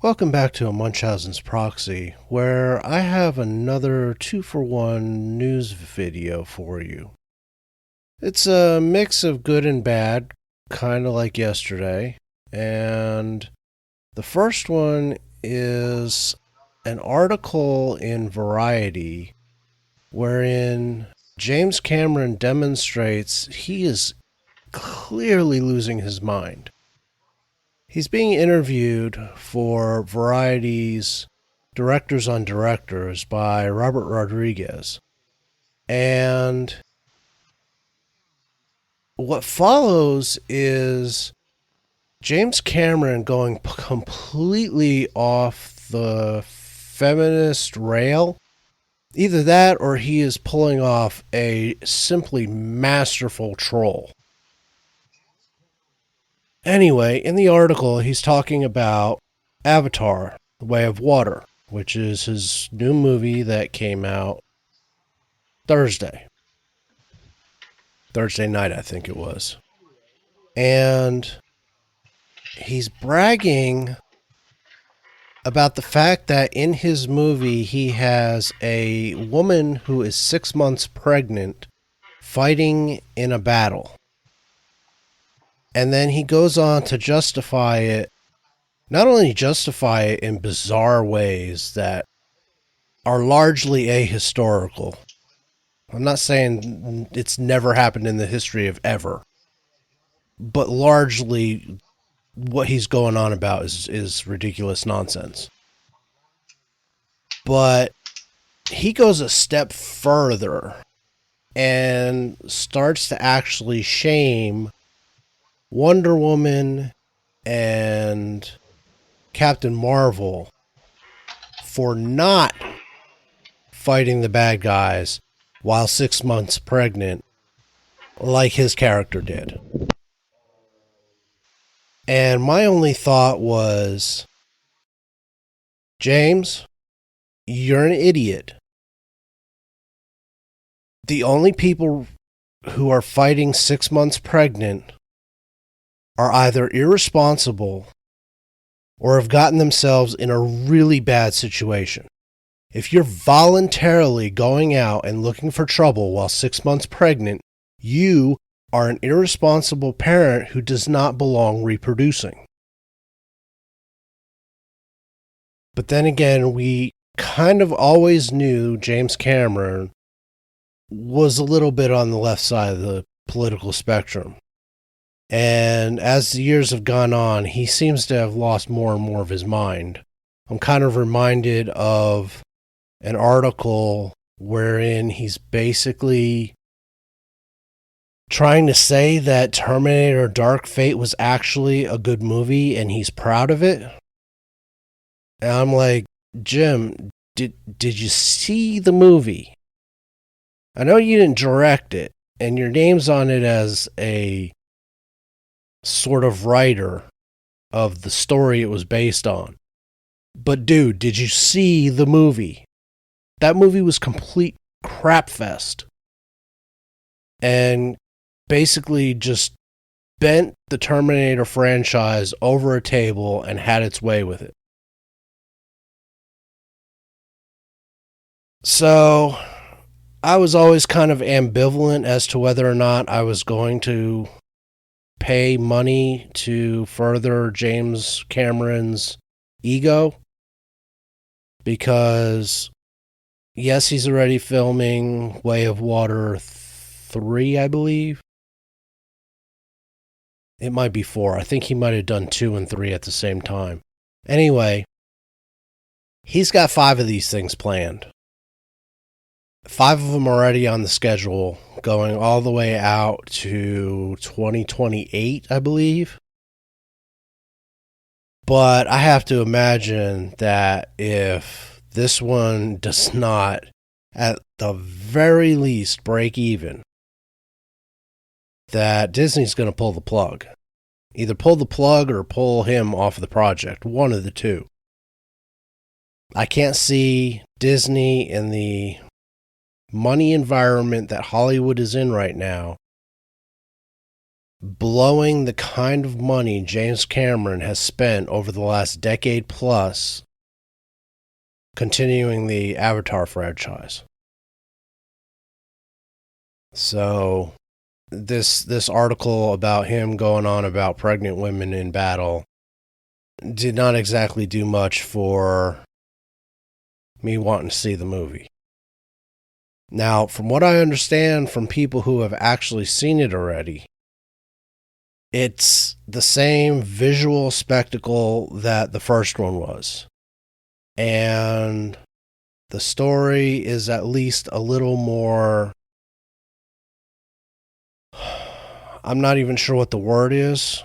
Welcome back to a Munchausen's Proxy, where I have another 2-for-1 news video for you. It's a mix of good and bad, kind of like yesterday, and the first one is an article in Variety wherein James Cameron demonstrates he is clearly losing his mind. He's being interviewed for Variety's Directors on Directors by Robert Rodriguez. And what follows is James Cameron going completely off the feminist rail. Either that or he is pulling off a simply masterful troll. Anyway, in the article, he's talking about Avatar, The Way of Water, which is his new movie that came out Thursday night, I think it was. And he's bragging about the fact that in his movie, he has a woman who is 6 months pregnant fighting in a battle. And then he goes on to justify it, not only justify it in bizarre ways that are largely ahistorical. I'm not saying it's never happened in the history of ever, but largely what he's going on about is ridiculous nonsense. But he goes a step further and starts to actually shame Wonder Woman and Captain Marvel for not fighting the bad guys while 6 months pregnant like his character did. And my only thought was, James, you're an idiot. The only people who are fighting 6 months pregnant are either irresponsible or have gotten themselves in a really bad situation. If you're voluntarily going out and looking for trouble while 6 months pregnant, you are an irresponsible parent who does not belong reproducing. But then again, we kind of always knew James Cameron was a little bit on the left side of the political spectrum. And as the years have gone on, he seems to have lost more and more of his mind. I'm kind of reminded of an article wherein he's basically trying to say that Terminator Dark Fate was actually a good movie and he's proud of it. And I'm like, Jim, did you see the movie? I know you didn't direct it, and your name's on it as a sort of writer of the story it was based on. But dude, did you see the movie? That movie was complete crap fest. And basically just bent the Terminator franchise over a table and had its way with it. So I was always kind of ambivalent as to whether or not I was going to pay money to further James Cameron's ego, because yes, he's already filming Way of Water 3, I believe. It might be 4. I think he might have done 2 and 3 at the same time. Anyway, he's got 5 of these things planned. 5 of them already on the schedule, going all the way out to 2028, I believe. But I have to imagine that if this one does not, at the very least, break even, that Disney's going to pull the plug. Either pull the plug or pull him off the project. One of the two. I can't see Disney in the money environment that Hollywood is in right now blowing the kind of money James Cameron has spent over the last decade plus continuing the Avatar franchise. So this article about him going on about pregnant women in battle did not exactly do much for me wanting to see the movie. Now, from what I understand from people who have actually seen it already, it's the same visual spectacle that the first one was. And the story is at least a little more... I'm not even sure what the word is.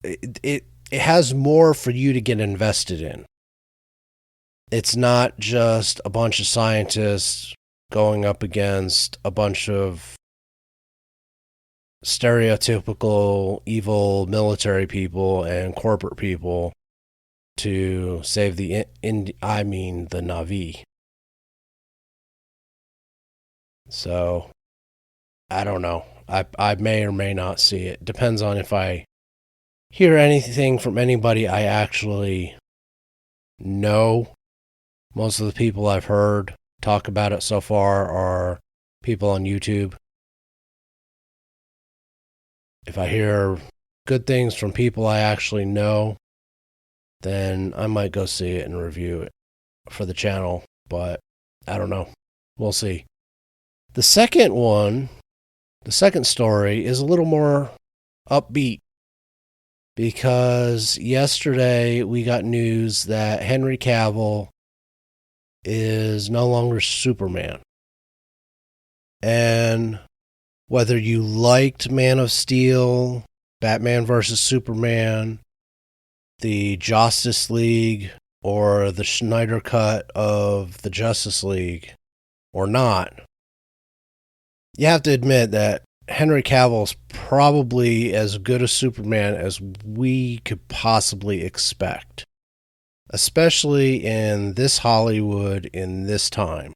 It has more for you to get invested in. It's not just a bunch of scientists going up against a bunch of stereotypical evil military people and corporate people to save the Na'vi. So, I don't know. I may or may not see it. Depends on if I hear anything from anybody I actually know. Most of the people I've heard talk about it so far are people on YouTube. If I hear good things from people I actually know, then I might go see it and review it for the channel, but I don't know. We'll see. The second story is a little more upbeat because yesterday we got news that Henry Cavill is no longer Superman. And whether you liked Man of Steel, Batman vs. Superman, the Justice League, or the Snyder Cut of the Justice League, or not, you have to admit that Henry Cavill is probably as good a Superman as we could possibly expect, especially in this Hollywood in this time.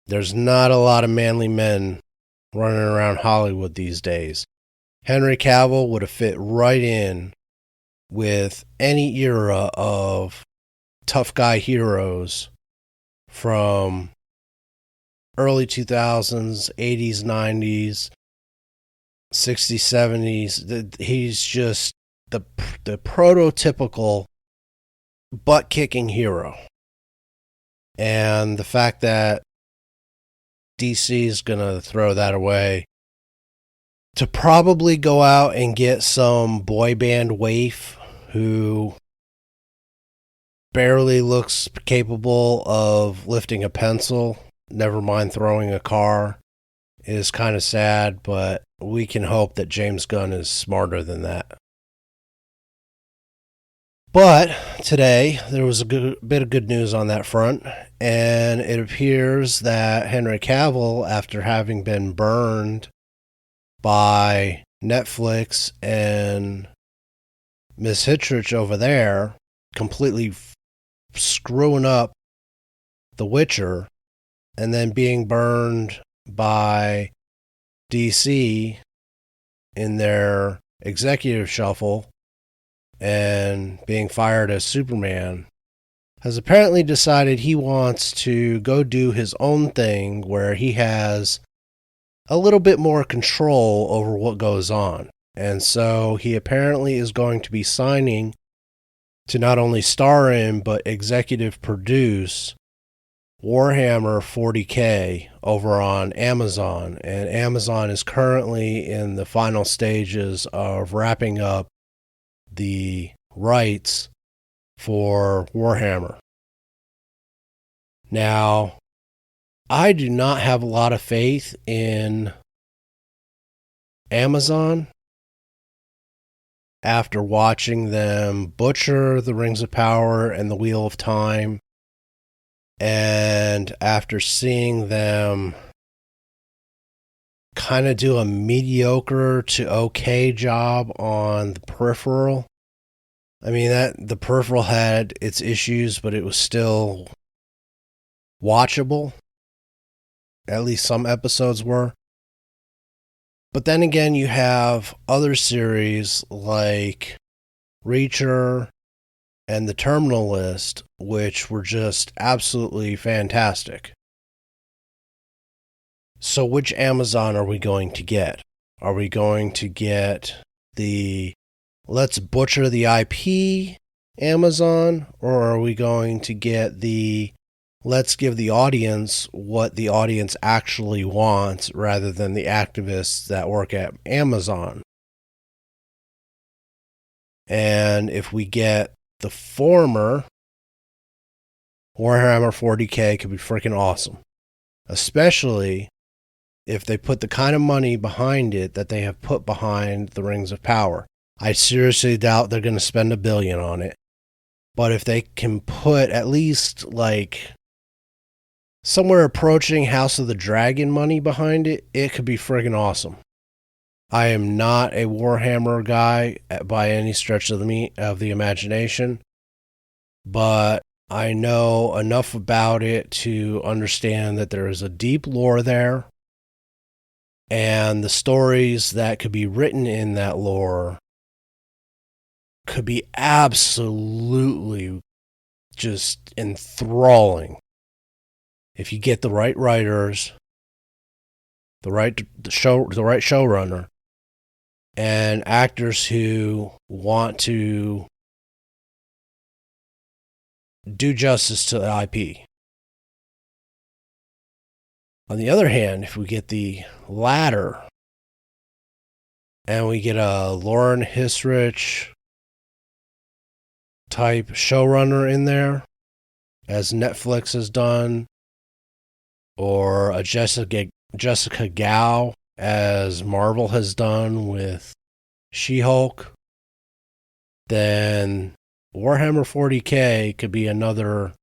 There's not a lot of manly men running around Hollywood these days. Henry Cavill would have fit right in with any era of tough guy heroes from early 2000s, 80s, 90s, 60s, 70s. He's just the prototypical butt-kicking hero. And the fact that DC is going to throw that away to probably go out and get some boy band waif who barely looks capable of lifting a pencil, never mind throwing a car, is kind of sad, but we can hope that James Gunn is smarter than that. But today, there was a bit of good news on that front, and it appears that Henry Cavill, after having been burned by Netflix and Miss Hitchrich over there, completely screwing up The Witcher, and then being burned by DC in their executive shuffle and being fired as Superman, has apparently decided he wants to go do his own thing where he has a little bit more control over what goes on. And so he apparently is going to be signing to not only star in, but executive produce Warhammer 40K over on Amazon. And Amazon is currently in the final stages of wrapping up the rights for Warhammer. Now, I do not have a lot of faith in Amazon after watching them butcher the Rings of Power and the Wheel of Time, and after seeing them kind of do a mediocre to okay job on the Peripheral. I mean, the Peripheral had its issues, but it was still watchable. At least some episodes were. But then again, you have other series like Reacher and The Terminal List, which were just absolutely fantastic. So which Amazon are we going to get? Are we going to get the let's butcher the IP Amazon, or are we going to get the let's give the audience what the audience actually wants rather than the activists that work at Amazon? And if we get the former, Warhammer 40K could be freaking awesome. Especially if they put the kind of money behind it that they have put behind the Rings of Power. I seriously doubt they're going to spend $1 billion on it. But if they can put at least like somewhere approaching House of the Dragon money behind it, it could be friggin' awesome. I am not a Warhammer guy by any stretch of the imagination, but I know enough about it to understand that there is a deep lore there, and the stories that could be written in that lore could be absolutely just enthralling if you get the right writers, the right showrunner, and actors who want to do justice to the IP. On the other hand, if we get the latter and we get a Lauren Hisrich type showrunner in there, as Netflix has done, or a Jessica Gao as Marvel has done with She-Hulk, then Warhammer 40K could be another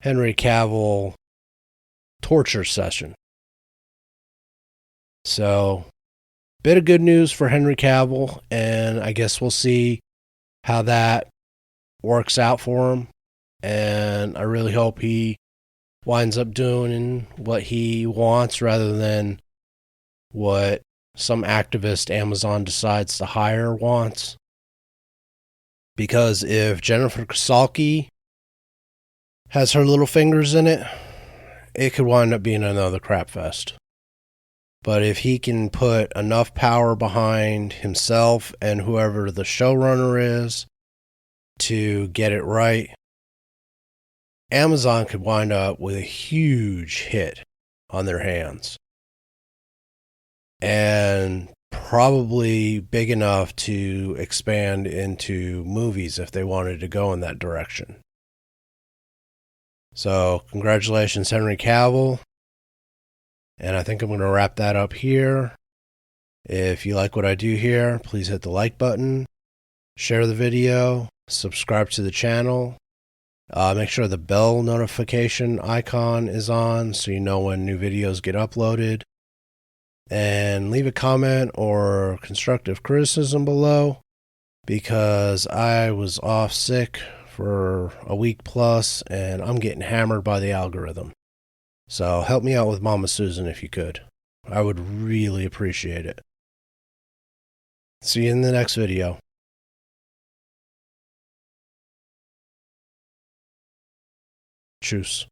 Henry Cavill torture session. So, bit of good news for Henry Cavill, and I guess we'll see how that works out for him. And I really hope he winds up doing what he wants rather than what some activist Amazon decides to hire wants. Because if Jennifer Kasalki has her little fingers in it, it could wind up being another crap fest. But if he can put enough power behind himself and whoever the showrunner is to get it right, Amazon could wind up with a huge hit on their hands. And probably big enough to expand into movies if they wanted to go in that direction. So, congratulations, Henry Cavill. And I think I'm going to wrap that up here. If you like what I do here, please hit the like button, share the video, subscribe to the channel. Make sure the bell notification icon is on so you know when new videos get uploaded. And leave a comment or constructive criticism below, because I was off sick for a week plus and I'm getting hammered by the algorithm. So help me out with Mama Susan if you could. I would really appreciate it. See you in the next video. Tschüss.